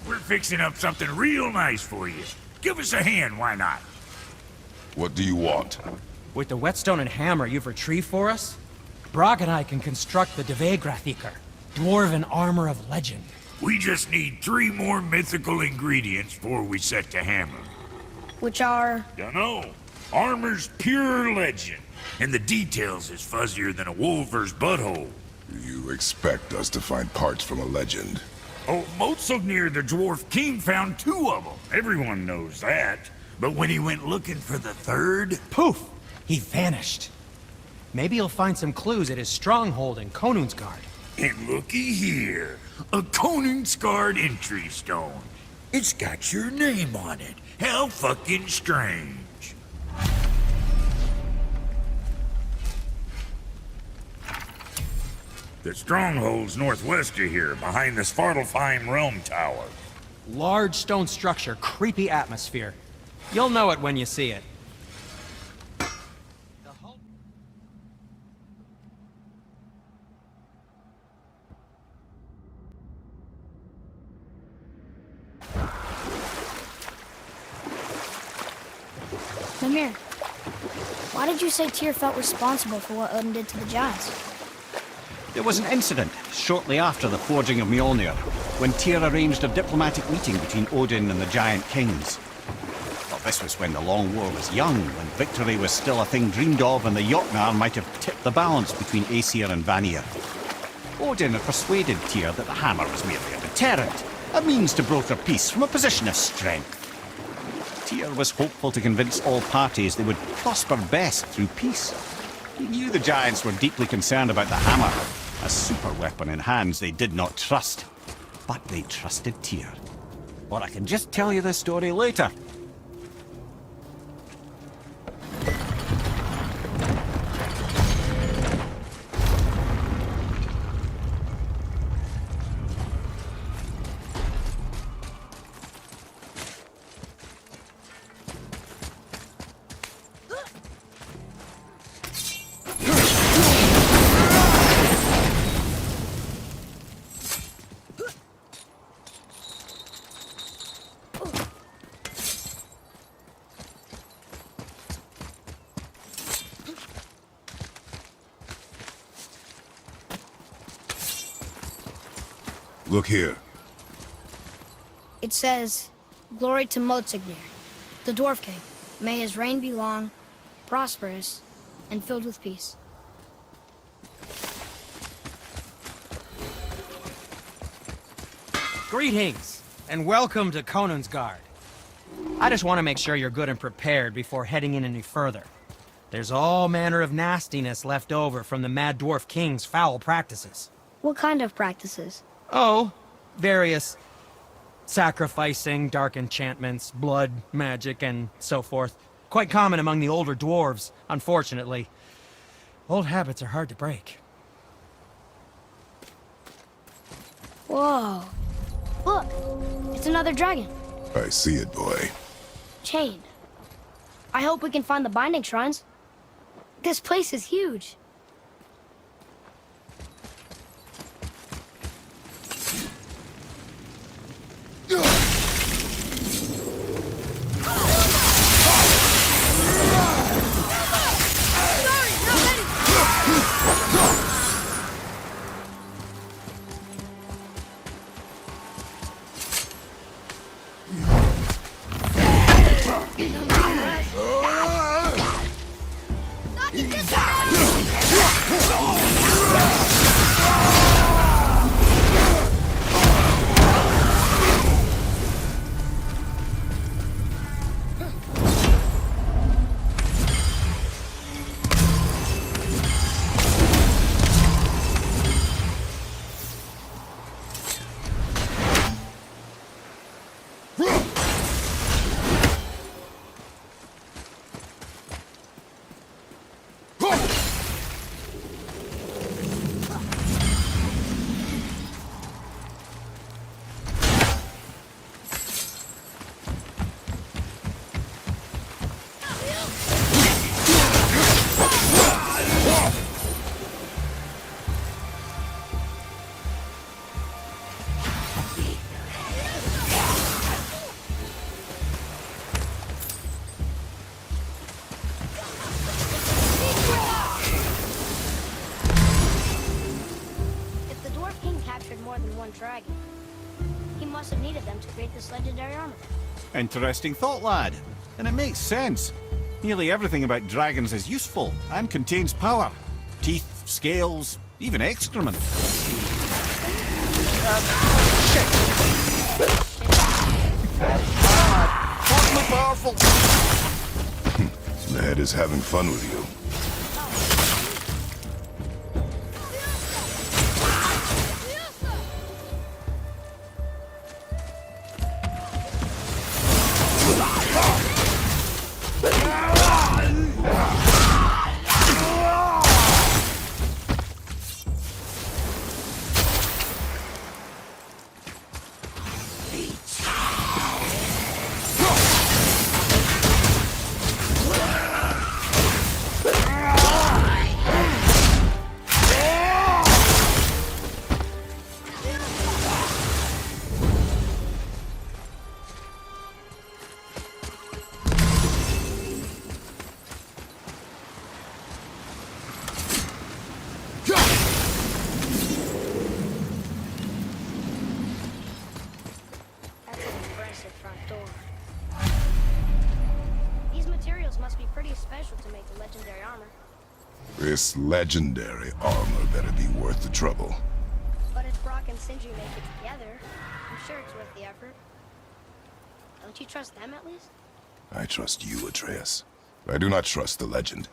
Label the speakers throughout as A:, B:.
A: We're fixing up something real nice for you. Give us a hand, why not?
B: What do you want?
C: With the whetstone and hammer you've retrieved for us, Brog and I can construct the Dvegrathikar, Dwarven armor of legend.
A: We just need 3 more mythical ingredients before we set to hammer.
D: Which are...
A: Dunno. Armor's pure legend, and the details is fuzzier than a wolver's butthole.
B: You expect us to find parts from a legend?
A: Oh, Motsognir, the Dwarf King, found 2 of them. Everyone knows that. But when he went looking for the 3rd...
C: Poof! He vanished. Maybe he'll find some clues at his stronghold in Konungsgard.
A: And looky here, a Konungsgard entry stone. It's got your name on it. How fucking strange. The stronghold's northwest of here, behind the Svartalfheim Realm Tower.
C: Large stone structure, creepy atmosphere. You'll know it when you see it.
D: Mimir, why did you say Tyr felt responsible for what Odin did to the Giants?
E: There was an incident shortly after the forging of Mjolnir, when Tyr arranged a diplomatic meeting between Odin and the Giant Kings. Well, this was when the Long War was young, when victory was still a thing dreamed of, and the Jotnar might have tipped the balance between Aesir and Vanir. Odin had persuaded Tyr that the hammer was merely a deterrent, a means to broker peace from a position of strength. Tyr was hopeful to convince all parties they would prosper best through peace. He knew the Giants were deeply concerned about the hammer, a super weapon in hands they did not trust. But they trusted Tyr. Or I can just tell you the story later.
B: Look here.
D: It says, "Glory to Motsognir, the Dwarf King. May his reign be long, prosperous, and filled with peace."
C: Greetings, and welcome to Konungsgard. I just want to make sure you're good and prepared before heading in any further. There's all manner of nastiness left over from the Mad Dwarf King's foul practices.
D: What kind of practices?
C: Oh, various sacrificing, dark enchantments, blood, magic, and so forth. Quite common among the older dwarves, unfortunately. Old habits are hard to break.
D: Whoa. Look, it's another dragon.
B: I see it, boy.
D: Chained. I hope we can find the binding shrines. This place is huge. captured more than one dragon. He must have needed them to create this legendary armor.
E: Interesting thought, lad. And it makes sense. Nearly everything about dragons is useful and contains power. Teeth, scales, even excrement. Totally powerful.
B: Ned is having fun with you.
D: That's an impressive front door. These materials must be pretty special to make the legendary armor.
B: This legendary armor better be worth the trouble.
D: But if Brock and Sindri make it together, I'm sure it's worth the effort. Don't you trust them at least?
B: I trust you, Atreus. I do not trust the legend.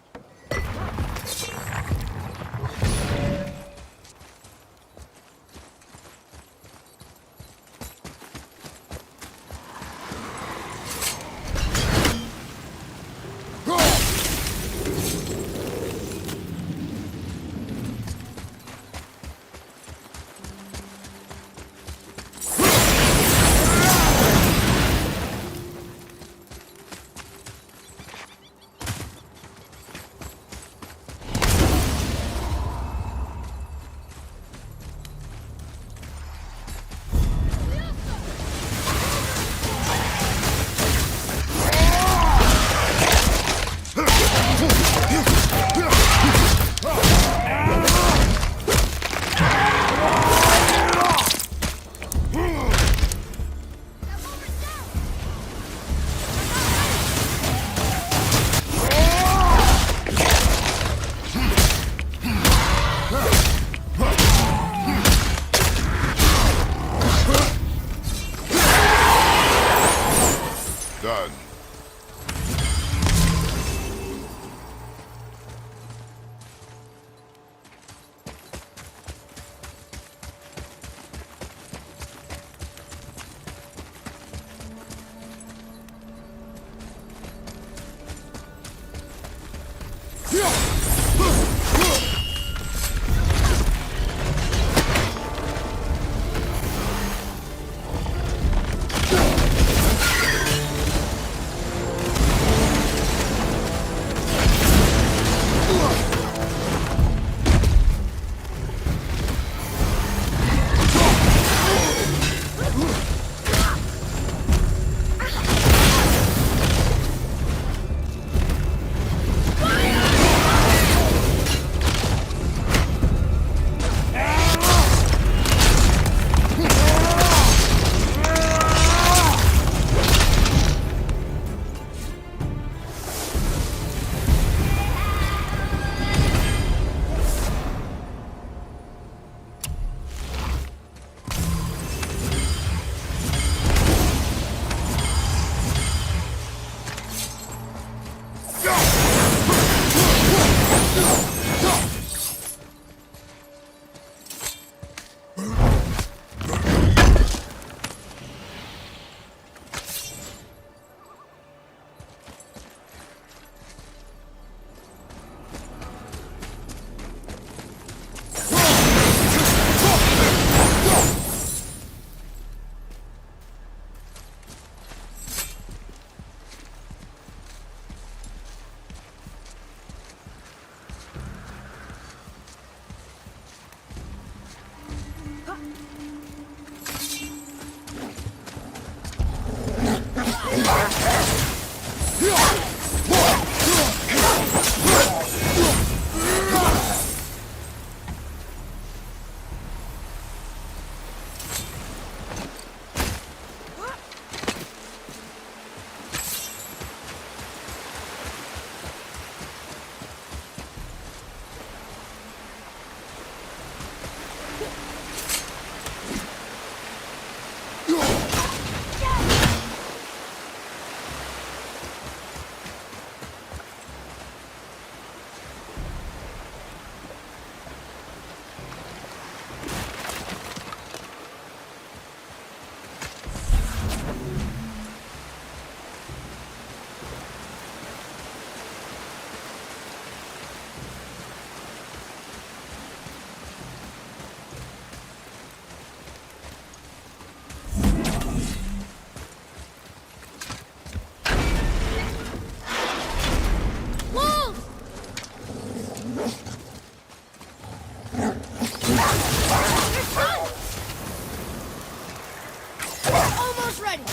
D: Almost ready.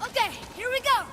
D: Okay, here we go.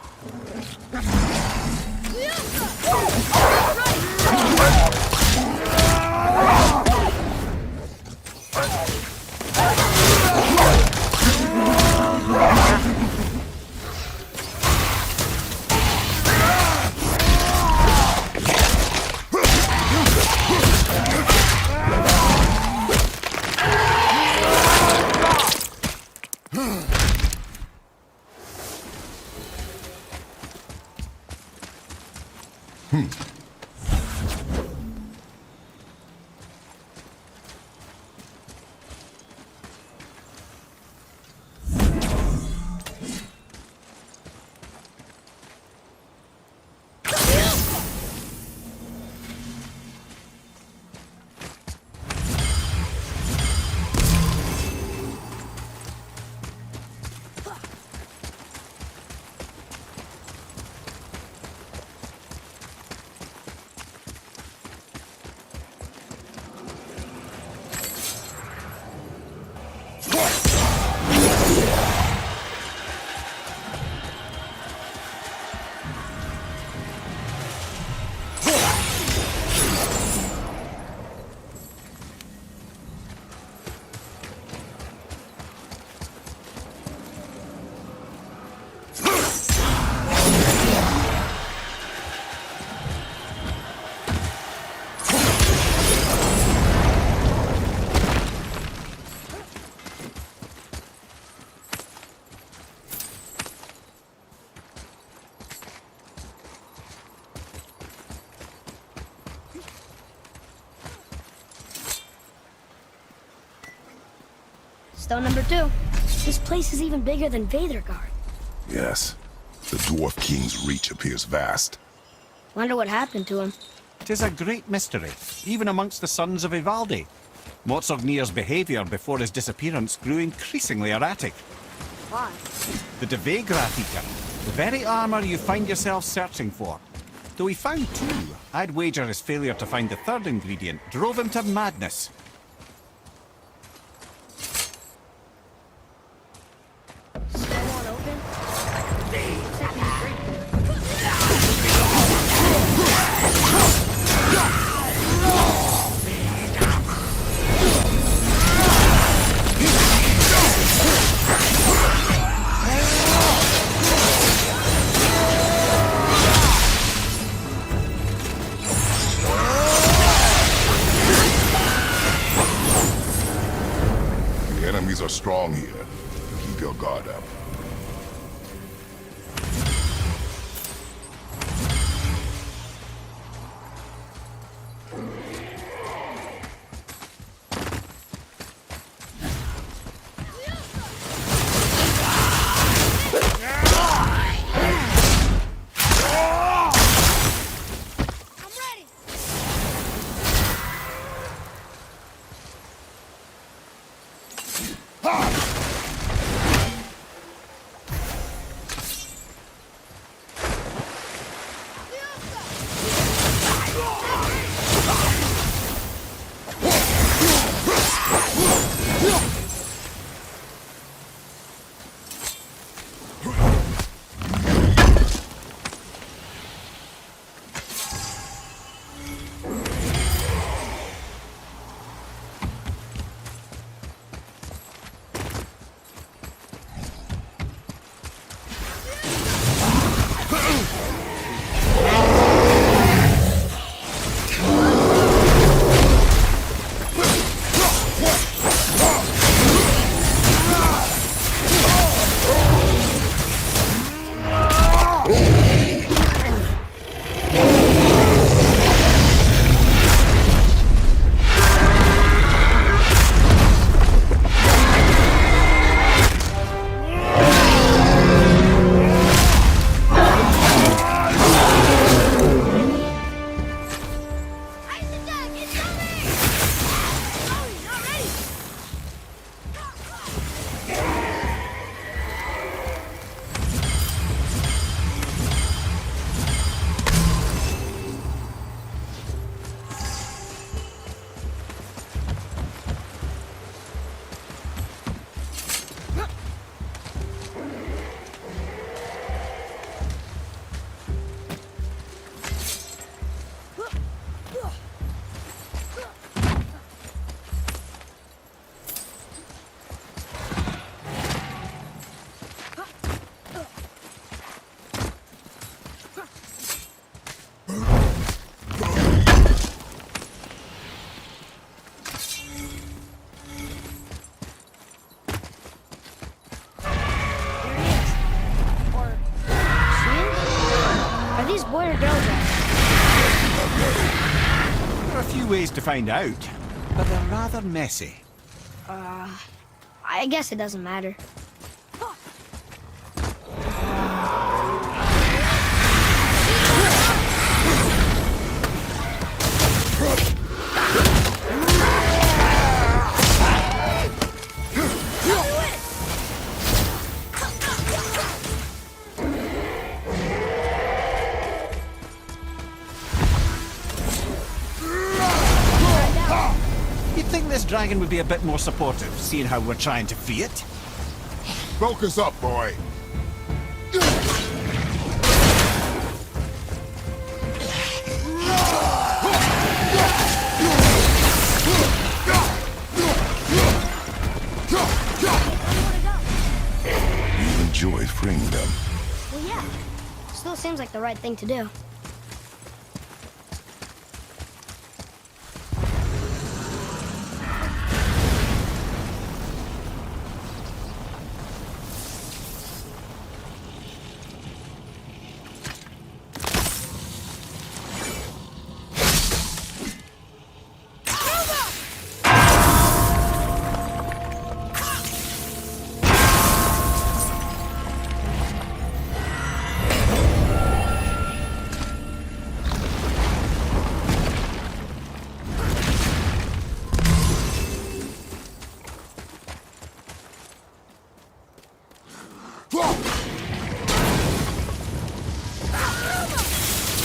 D: Stone number 2. This place is even bigger than Vadergard.
B: Yes. The Dwarf King's reach appears vast.
D: Wonder what happened to him.
E: 'Tis a great mystery, even amongst the sons of Ivaldi. Motsognir's behaviour before his disappearance grew increasingly erratic.
D: Why?
E: The Devegrath Eater, the very armour you find yourself searching for. Though he found 2, I'd wager his failure to find the 3rd ingredient drove him to madness.
D: Still won't open?
B: The enemies are strong here. Keep your guard up.
D: I'm ready.
E: few ways to find out, but they're rather messy.
D: I guess it doesn't matter.
E: You'd think this dragon would be a bit more supportive, seeing how we're trying to free it.
B: Focus up, boy. You enjoy freeing them.
D: Well, yeah. Still seems like the right thing to do.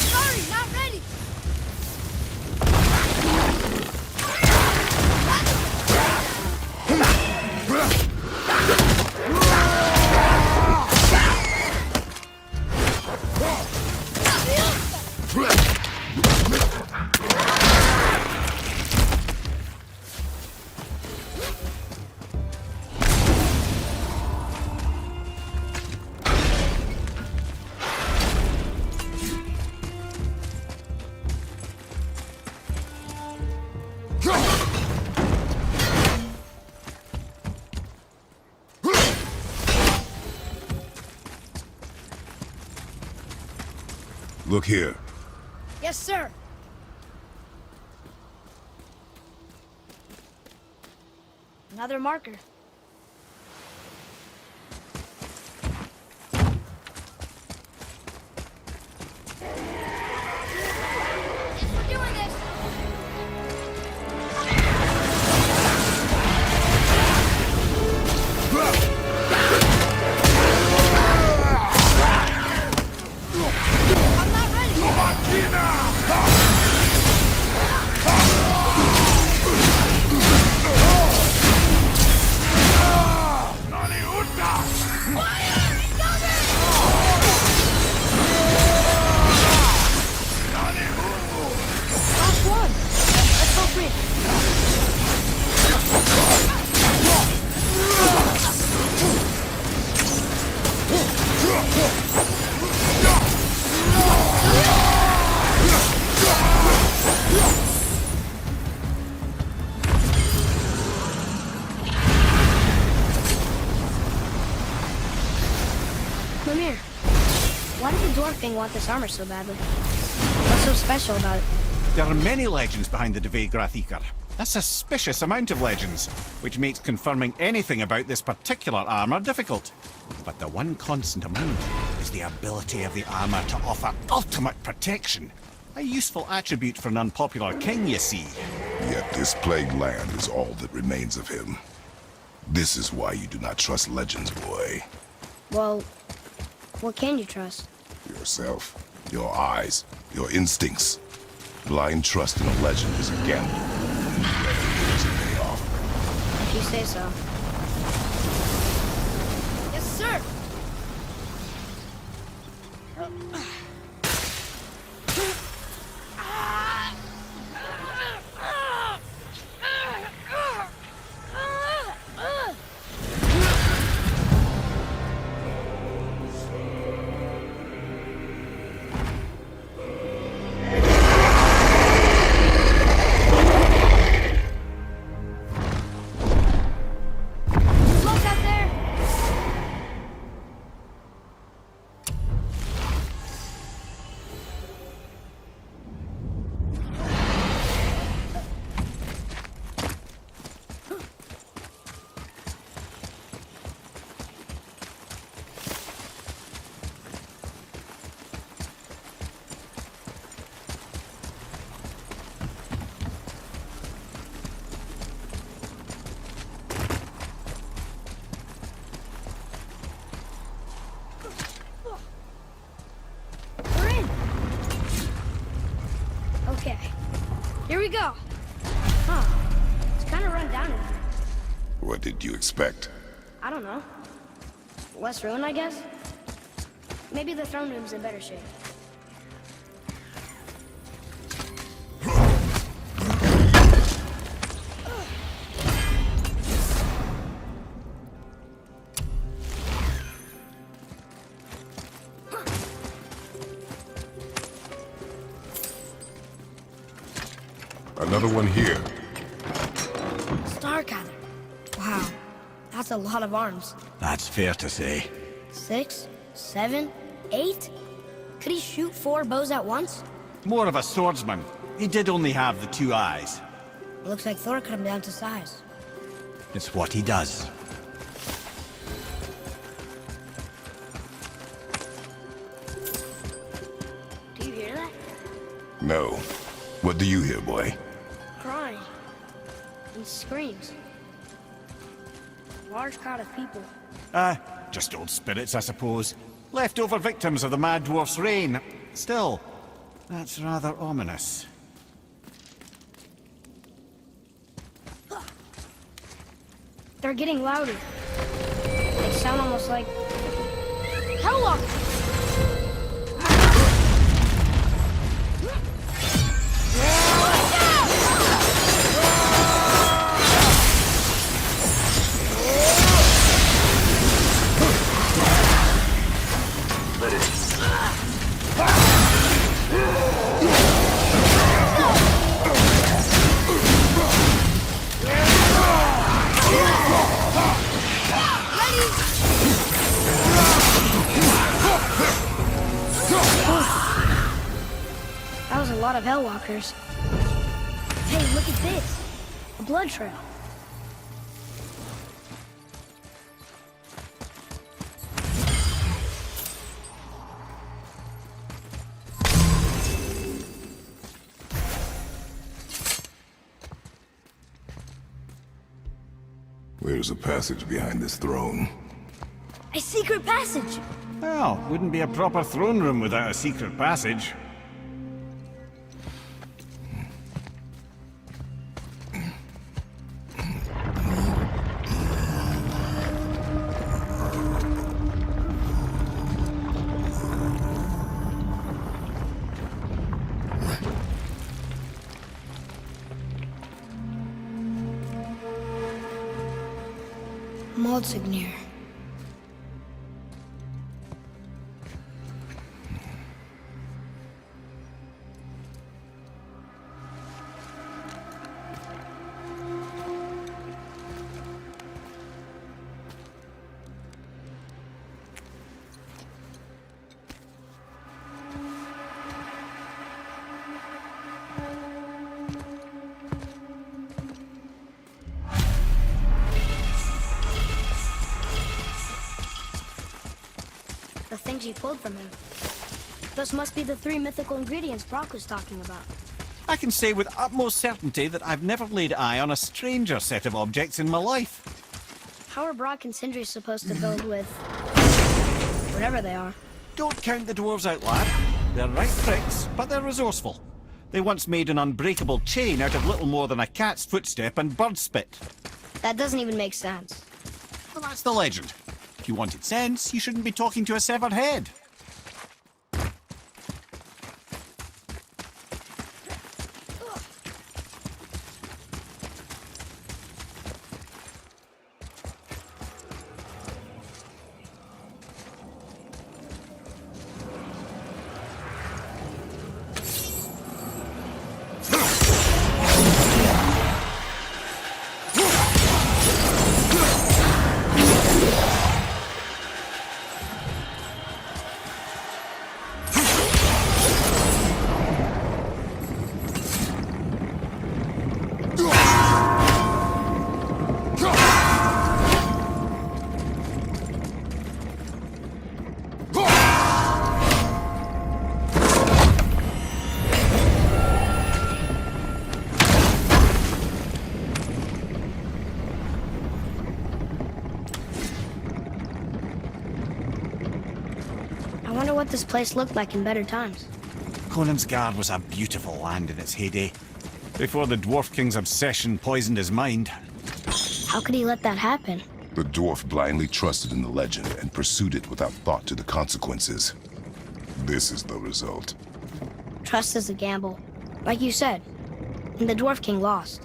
F: Sorry, not ready.
B: Look here.
D: Yes, sir. Another marker.
F: Guess we're doing this. I'm not ready.
D: Last one. Let's go free. Mimir, why did the Dwarf King want this armor so badly? What's so special about it?
E: There are many legends behind the Dve Grathikar. A suspicious amount of legends, which makes confirming anything about this particular armor difficult. But the one constant among them is the ability of the armor to offer ultimate protection. A useful attribute for an unpopular king, you see.
B: Yet this plagued land is all that remains of him. This is why you do not trust legends, boy.
D: Well, what can you trust?
B: Yourself, your eyes, your instincts. Blind trust in a legend is a gamble. Whether it is a pay off.
D: If you say so.
F: Yes, sir. Look out there.
D: Here we go. Huh. It's kind of run down in here.
B: What did you expect?
D: I don't know. Less ruin, I guess? Maybe the throne room's in better shape.
B: Another one here.
D: Starkather. Wow. That's a lot of arms.
E: That's fair to say.
D: 6, 7, 8? Could he shoot 4 bows at once?
E: More of a swordsman. He did only have the 2 eyes.
D: Looks like Thor cut him down to size.
E: It's what he does.
D: Do you hear that?
B: No. What do you hear, boy?
D: Crying. And screams. Large crowd of people.
E: Just old spirits, I suppose. Leftover victims of the Mad Dwarf's reign. Still, that's rather ominous.
D: They're getting louder. They sound almost like... Hellwalkers! That was a lot of Hellwalkers. Hey, look at this. A blood trail.
B: There's a passage behind this throne.
D: A secret passage!
E: Well, wouldn't be a proper throne room without a secret passage.
D: Maldsignir. The things you pulled from him. Those must be the 3 mythical ingredients Brock was talking about.
E: I can say with utmost certainty that I've never laid eye on a stranger set of objects in my life.
D: How are Brock and Sindri supposed to build with... whatever they are?
E: Don't count the dwarves out, lad. They're right pricks, but they're resourceful. They once made an unbreakable chain out of little more than a cat's footstep and bird spit.
D: That doesn't even make sense.
E: Well, that's the legend. If you wanted sense, you shouldn't be talking to a severed head.
D: I wonder what this place looked like in better times.
E: Conan's Guard was a beautiful land in its heyday. Before the Dwarf King's obsession poisoned his mind.
D: How could he let that happen?
B: The dwarf blindly trusted in the legend and pursued it without thought to the consequences. This is the result.
D: Trust is a gamble. Like you said. And the Dwarf King lost.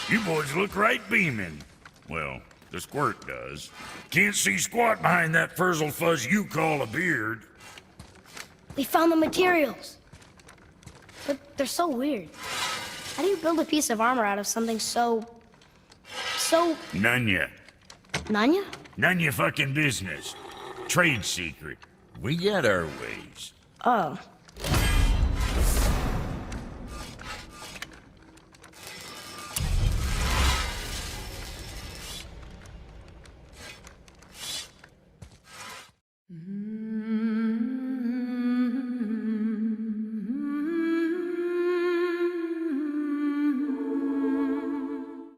A: You boys look right beaming. Well, the squirt does. Can't see squat behind that frizzled fuzz you call a beard.
D: We found the materials. But they're so weird. How do you build a piece of armor out of something so...
A: None ya.
D: Nanya?
A: None ya fucking business. Trade secret. We got our ways.
D: Oh.